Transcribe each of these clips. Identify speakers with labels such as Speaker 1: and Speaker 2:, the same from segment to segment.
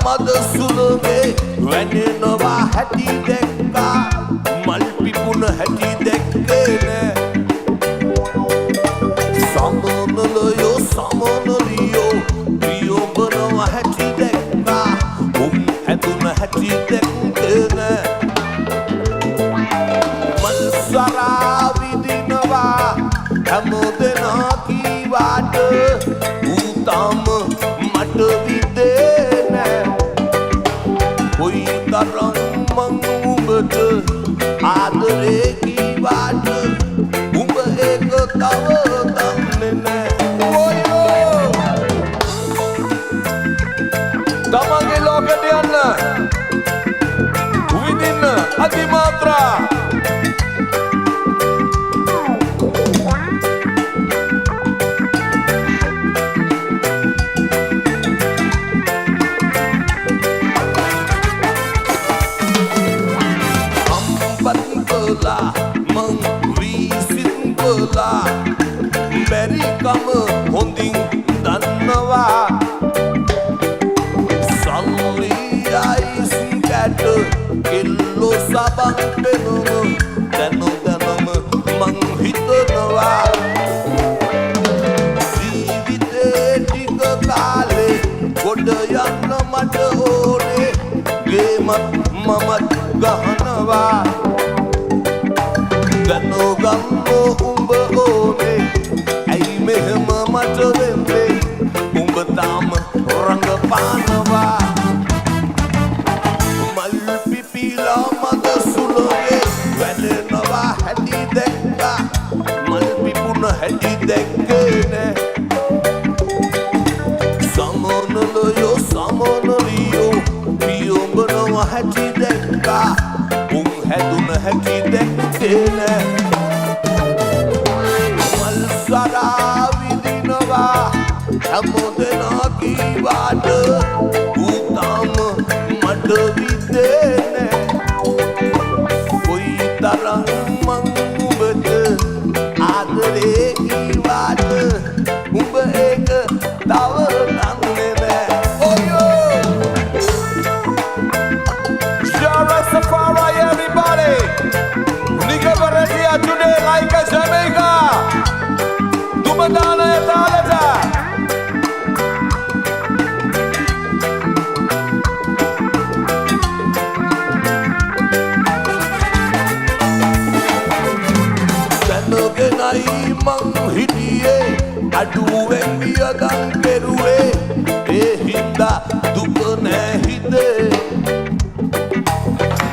Speaker 1: මද සුළඟේ වැනෙනවා හැටි දැක්කා මල් පිපුණ හැටි දැක්කේ නෑ සමනලයෝ සමනලියෝ ප්‍රියෝබනවා හැටි දැක්කා උන් හැදුන හැටි දැක්කේ නෑ මල් සරා විදිනවා හැමදෙනා කීවාට ඌ තාම මට විදේ නෑ කොයි තරම් මං උඹට ආදරේ කීවාට උඹ ඒක තව දන්නේ නෑ ඔයෝ තමන්ගේ ලෝකෙට යන්න විඳින්න අතිමාත්‍රා මං විසින් කළා බැරිකම හොඳින් දන්නවා සල්ලි අයිසින් කැට කෙල්ලෝ සබන් පෙනුම දැනුම මං හිතනවා ජීවිතේ ටික කාලේ ගොඩ යන්න මට ඕනේ ගේමත් මමත් ගහනවා ගන්නෝ ගම්මෝ උඹ ඕනේ ඇයි මෙහෙම මට වෙන්නේ උඹ තාම රංගපානවා මල් පිපිලා මද සුළඟේ වැනෙනවා හැටි දැක්කා මල් පිපුණ හැටි දැක්කේ නෑ සමනලයෝ සමනලියෝ පියොඹනවා හැටි දැක්කා උන් හැදුන හැටි දැක්කේ නෑ මල් සරා විදිනවා හැමදෙනා කීවාට ඌ තාම මට විදේ නෑ කොයි තරම් මං උඹට ආදරේ කීවාට උඹ ඒක තව දන්නේ නෑ ඔයෝ Rastafari, everybody! Nigga Baratia today like a Jamaica! Dumadana Etalata! Tanogenai mang hitiye aduwen biyagan keruwe hinda dupane hide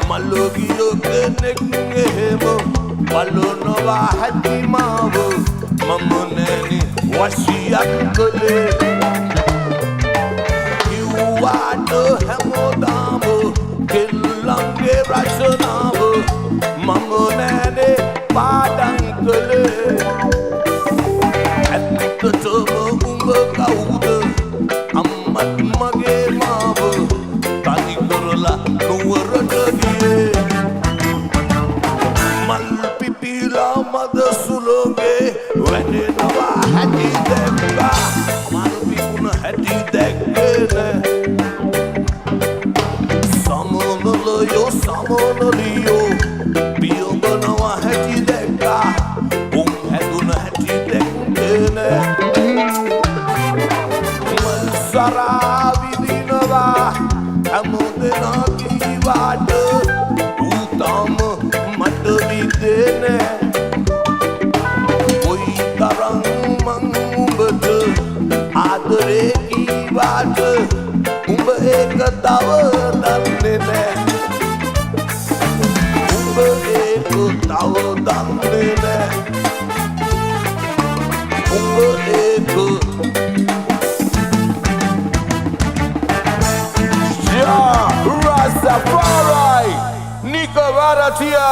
Speaker 1: මල්ලෝගියෝ කෙනෙක් එහෙම බලනවා හැටි මාව මම නෑනි වශියක් කළේ කිව්වාට හැමෝදාම කෙල්ලන්ගේ රචනාව මම නෑනේ පාඩම් කළේ ඇත්තටම උඹ කවුද අම්මත් මගේ මාව තනි කරලා නුවරට මද සුළඟේ වැනෙනවා හැටි දැක්කා මල් පිපුණ හැටි දැක්කේ නෑ සමනලයෝ සමනලියෝ පියොඹනවා හැටි දැක්කා උන් හැදුන හැටි දැක්කේ නෑ මල් සරා විදිනවා හැමදෙනා කීවාට ඌ තාම මට විදේ නෑ ආදරේ කීවාට උඹ ඒක තව දන්නේ නෑ උඹ ඒක තව දන්නේ නෑ උඹ ඒක Rastafari Nigga Baratia